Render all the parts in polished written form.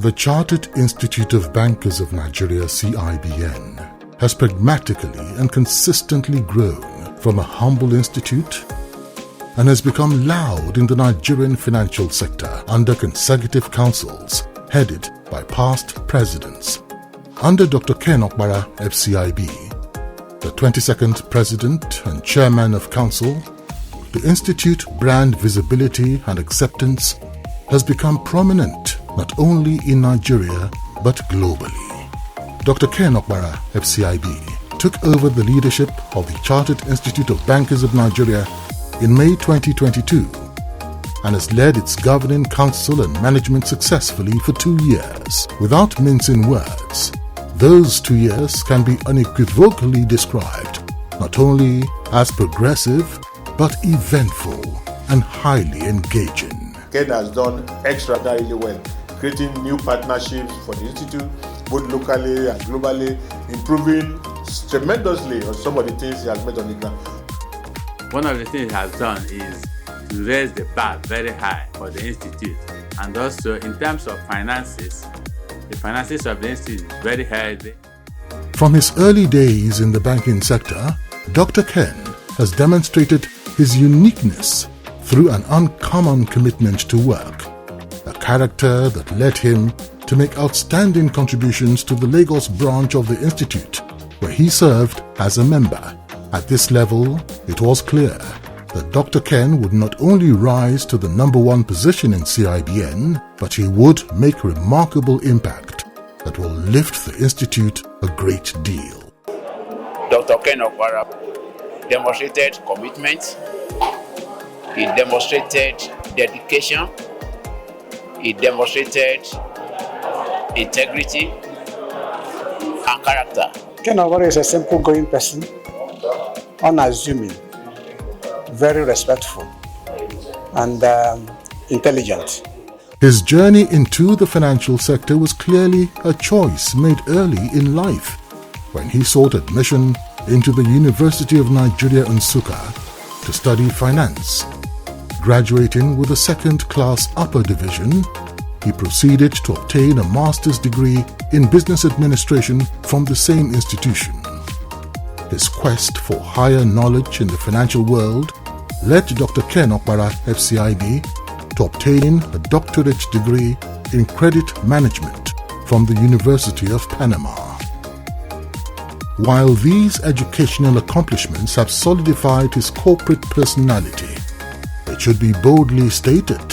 The Chartered Institute of Bankers of Nigeria (CIBN) has pragmatically and consistently grown from a humble institute and has become loud in the Nigerian financial sector under consecutive councils headed by past presidents. Under Dr. Ken Opara, FCIB, the 22nd President and Chairman of Council, the Institute brand visibility and acceptance has become prominent not only in Nigeria but globally. Dr. Ken Opara, FCIB, took over the leadership of the Chartered Institute of Bankers of Nigeria in May 2022 and has led its governing council and management successfully for 2 years. Without mincing words, those 2 years can be unequivocally described not only as progressive but eventful and highly engaging. Ken has done extraordinarily well, creating new partnerships for the Institute, both locally and globally, improving tremendously on some of the things he has made on the ground. One of the things he has done is to raise the bar very high for the Institute, and also in terms of finances, the finances of the Institute is very healthy. From his early days in the banking sector, Dr. Ken has demonstrated his uniqueness through an uncommon commitment to work, a character that led him to make outstanding contributions to the Lagos branch of the Institute, where he served as a member. At this level, it was clear that Dr. Ken would not only rise to the #1 position in CIBN, but he would make remarkable impact that will lift the Institute a great deal. Dr. Ken Opara demonstrated commitment, he demonstrated dedication, he demonstrated integrity and character. Ken Opara is a simple-going person, unassuming, very respectful, and intelligent. His journey into the financial sector was clearly a choice made early in life when he sought admission into the University of Nigeria Nsukka to study finance. Graduating with a second-class upper division, he proceeded to obtain a master's degree in business administration from the same institution. His quest for higher knowledge in the financial world led Dr. Ken Opara, FCIB, to obtain a doctorate degree in credit management from the University of Panama. While these educational accomplishments have solidified his corporate personality, it should be boldly stated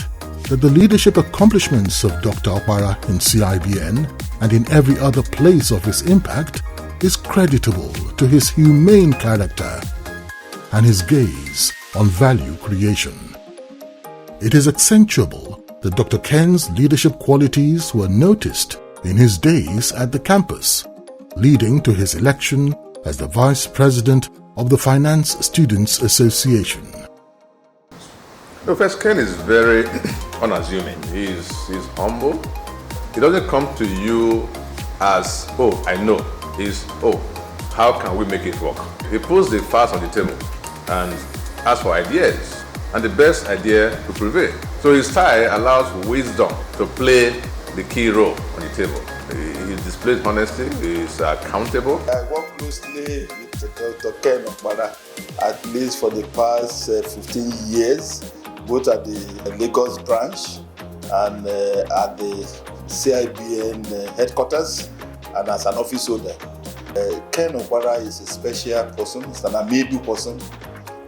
that the leadership accomplishments of Dr. Opara in CIBN and in every other place of his impact is creditable to his humane character and his gaze on value creation. It is accentuable that Dr. Ken's leadership qualities were noticed in his days at the campus, leading to his election as the Vice President of the Finance Students Association. No, first, Ken is very unassuming. He's humble. He doesn't come to you as, oh, I know. He's, oh, how can we make it work? He puts the facts on the table and asks for ideas, and the best idea to prevail. So his style allows wisdom to play the key role on the table. He displays honesty, he is accountable. I work closely with Dr. Ken Opara at least for the past 15 years, both at the Lagos branch and at the CIBN headquarters and as an office holder. Ken Opara is a special person, he's an amiable person,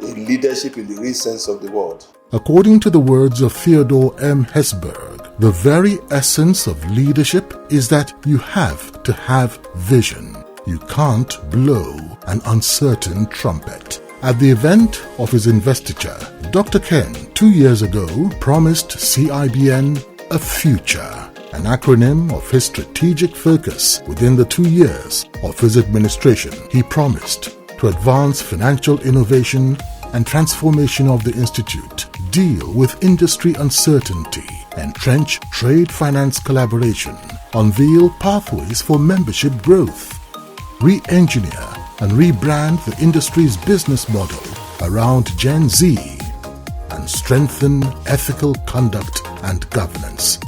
in leadership in the real sense of the word. According to the words of Theodore M. Hesburgh, the very essence of leadership is that you have to have vision. You can't blow an uncertain trumpet. At the event of his investiture, Dr. Ken, 2 years ago, promised CIBN a future, an acronym of his strategic focus within the 2 years of his administration. He promised to advance financial innovation and transformation of the Institute, deal with industry uncertainty, entrench trade finance collaboration, unveil pathways for membership growth, re-engineer and rebrand the industry's business model around Gen Z, and strengthen ethical conduct and governance.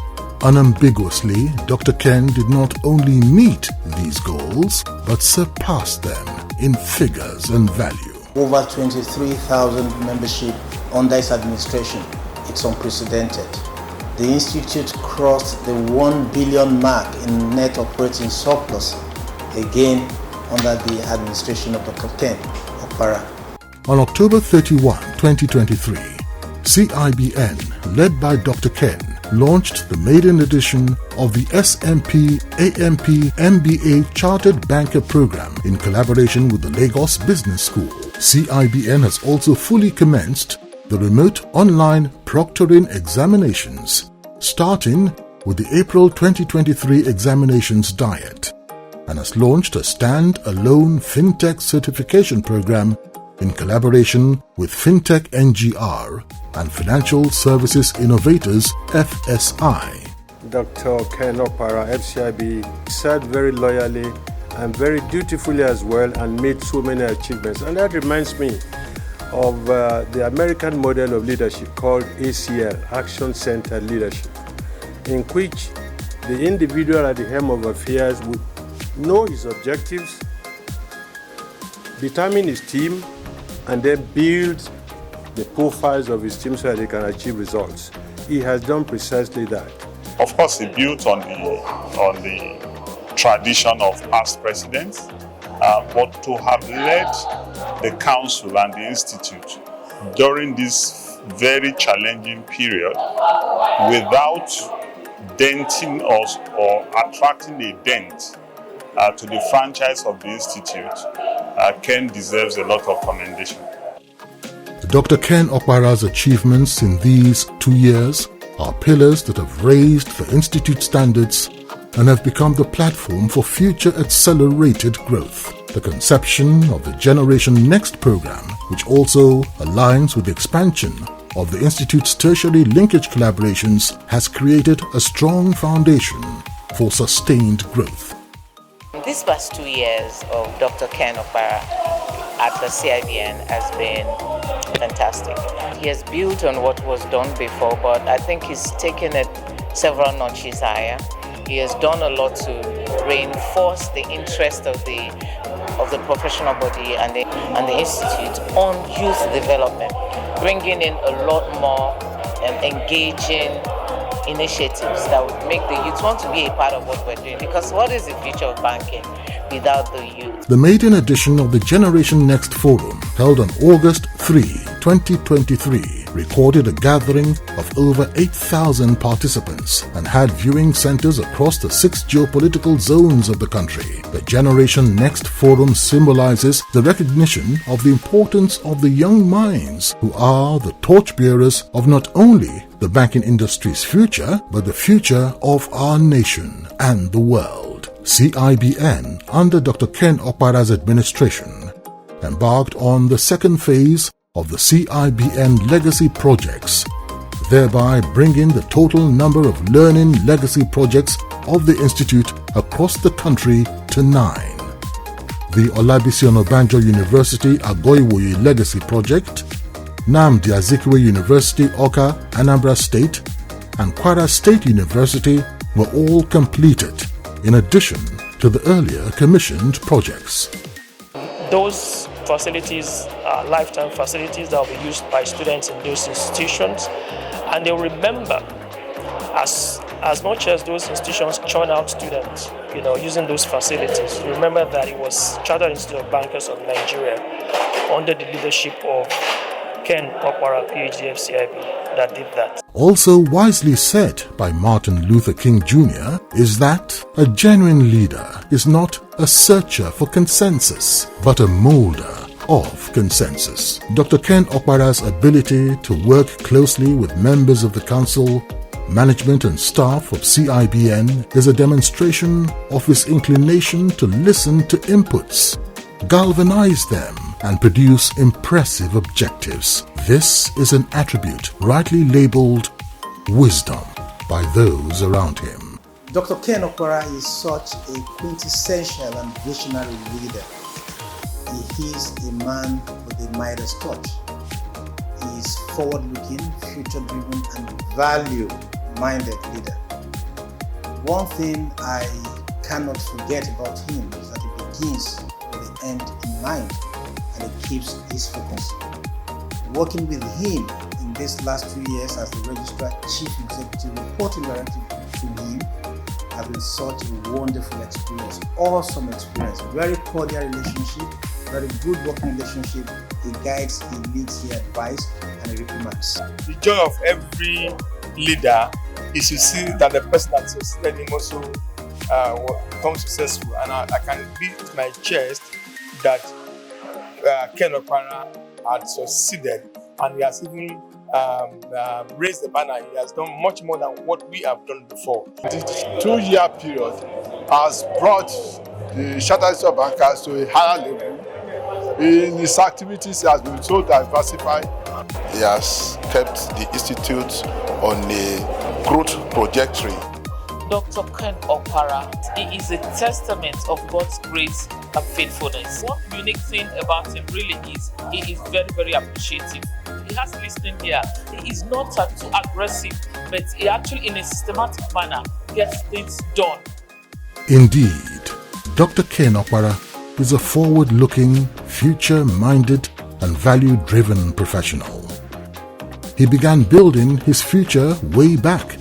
Unambiguously, Dr. Ken did not only meet these goals, but surpassed them in figures and value. Over 23,000 membership under its administration. It's unprecedented. The Institute crossed the 1 billion mark in net operating surplus, again under the administration of Dr. Ken Opara. On October 31, 2023, CIBN, led by Dr. Ken, launched the maiden edition of the SMP AMP MBA Chartered Banker Program in collaboration with the Lagos Business School. CIBN has also fully commenced the remote online proctoring examinations, starting with the April 2023 examinations diet, and has launched a stand-alone FinTech certification program in collaboration with FinTech NGR and Financial Services Innovators FSI. Dr. Ken Opara, FCIB, served very loyally and very dutifully as well and made so many achievements. And that reminds me of the American model of leadership called ACL, Action Centered Leadership, in which the individual at the helm of affairs would know his objectives, determine his team, and then build the profiles of his team so that they can achieve results. He has done precisely that. Of course, he built on the tradition of past presidents, but to have led the council and the institute during this very challenging period without denting us or attracting a dent to the franchise of the institute, Ken deserves a lot of commendation. Dr. Ken Opara's achievements in these 2 years are pillars that have raised the institute standards and have become the platform for future accelerated growth. The conception of the Generation Next program, which also aligns with the expansion of the institute's tertiary linkage collaborations, has created a strong foundation for sustained growth. These past 2 years of Dr. Ken Opara at the CIBN has been fantastic. He has built on what was done before, but I think he's taken it several notches higher. He has done a lot to reinforce the interest of the professional body and the institute on youth development, bringing in a lot more engaging initiatives that would make the youth want to be a part of what we're doing. Because what is the future of banking without the youth? The maiden edition of the Generation Next Forum, held on August 3, 2023, recorded a gathering of over 8,000 participants and had viewing centers across the 6 geopolitical zones of the country. The Generation Next Forum symbolizes the recognition of the importance of the young minds who are the torchbearers of not only the banking industry's future, but the future of our nation and the world. CIBN, under Dr. Ken Opara's administration, embarked on the second phase of the CIBN legacy projects, thereby bringing the total number of learning legacy projects of the Institute across the country to 9. The Olabisi Onabanjo University Agoiwoye Legacy Project, Nnamdi Azikiwe University Awka, Anambra State, and Kwara State University were all completed, in addition to the earlier commissioned projects. Those facilities are lifetime facilities that will be used by students in those institutions, and they'll remember as much as those institutions churn out students, using those facilities. Remember that it was Chartered Institute of Bankers of Nigeria under the leadership of Ken Opara, Ph.D. FCIB, that did that. Also wisely said by Martin Luther King Jr. is that a genuine leader is not a searcher for consensus, but a molder of consensus. Dr. Ken Opara's ability to work closely with members of the council, management and staff of CIBN is a demonstration of his inclination to listen to inputs, galvanize them, and produce impressive objectives. This is an attribute rightly labeled wisdom by those around him. Dr. Ken Opara is such a quintessential and visionary leader. He is a man with a Midas touch. He is forward-looking, future-driven, and value-minded leader. One thing I cannot forget about him is that he begins with the end in mind and he keeps his focus. Working with him in these last 2 years as the Registrar Chief Executive, reporting directly to him, has been such a wonderful experience, awesome experience, very cordial relationship, very good working relationship. He guides, he leads, he advises, and he reprimands. The joy of every leader is to see that the person that succeeded him also becomes successful. And I can beat my chest that Ken Opara had succeeded, and he has even raised the banner. He has done much more than what we have done before. This 2-year period has brought the Chartered Institute of Bankers to a higher level. In his activities, he has been so diversified. He has kept the institute on a growth trajectory. Dr. Ken Opara, he is a testament of God's grace and faithfulness. One unique thing about him really is he is very, very appreciative. He has listening here. He is not too aggressive, but he actually, in a systematic manner, gets things done. Indeed, Dr. Ken Opara is a forward-looking, future-minded, and value-driven professional. He began building his future way back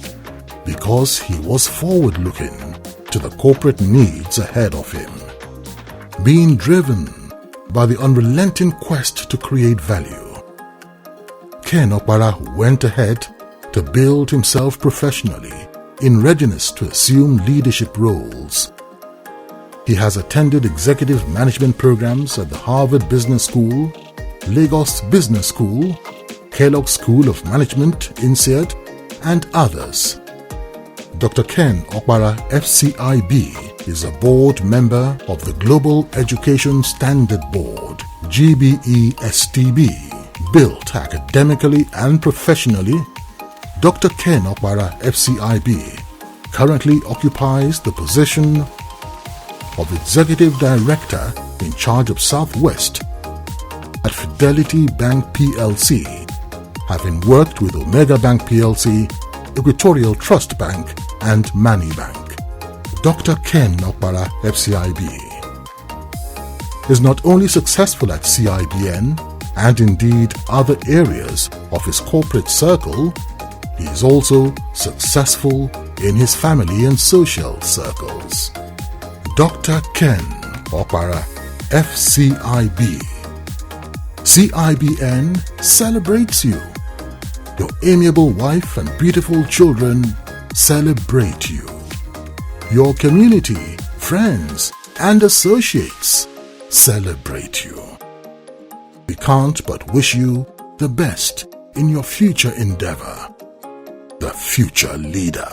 because he was forward-looking to the corporate needs ahead of him. Being driven by the unrelenting quest to create value, Ken Opara went ahead to build himself professionally in readiness to assume leadership roles. He has attended executive management programs at the Harvard Business School, Lagos Business School, Kellogg School of Management, INSEAD, and others. Dr. Ken Opara, FCIB, is a board member of the Global Education Standard Board, GBE-STB. Built academically and professionally, Dr. Ken Opara, FCIB, currently occupies the position of Executive Director in charge of Southwest at Fidelity Bank PLC, having worked with Omega Bank PLC, Equatorial Trust Bank, and Mani Bank. Dr. Ken Opara, FCIB, is not only successful at CIBN and indeed other areas of his corporate circle, he is also successful in his family and social circles. Dr. Ken Opara, FCIB. CIBN celebrates you. Your amiable wife and beautiful children celebrate you. Your community, friends, and associates celebrate you. We can't but wish you the best in your future endeavor. The future leader.